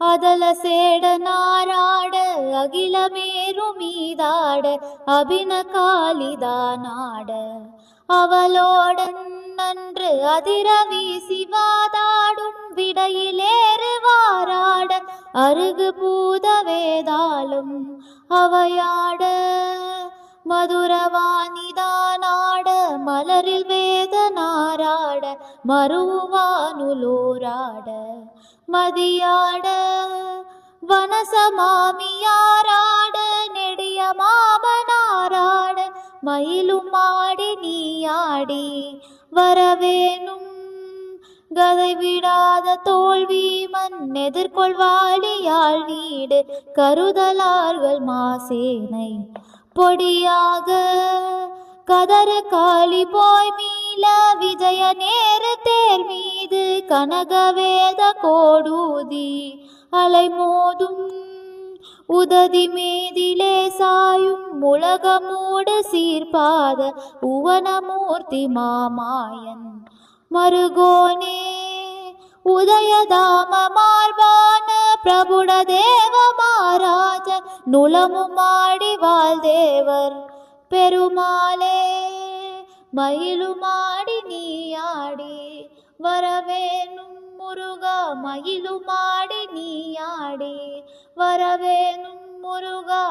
அதல சேட நாராட அகிலமேரு மீதாட அபின காலிதானாட அவளோடன் நன்று அதிர வீசி வாதாடும் விடையிலேறு வாராட அருகு பூத வேதாளும் அவையாட மதுரவாணிதானாட மலரில் வேதனாராட மறுவானுலோராட மதியாட வனசமாமியாராட நெடிய மாமனாராட மயிலும் ஆடி நீயாடி வரவேனும் கதை விடாத தோல்வி மண் எதிர்கொள்வாளியாள் வீடு கருதலார்கள் மாசேனை பொடியாக கதறு காளி போய் மீள விஜய நேரு தேர் மீது கனகவேத கோடூதி அலைமோதும் உததி மேதிலே சாயும் உலகமூடு சீர்பாத உவனமூர்த்தி மாமாயன் மருகோனே உதயதாம மார்பான பிரபுட தேவ மாராஜ நுளமுமாடி வாழ்தேவர் பெருமாளே மயிலுமாடி நீயாடி வரவேனும் முருகா மயிலுமாடி நீயாடி வரவேனும் முருகா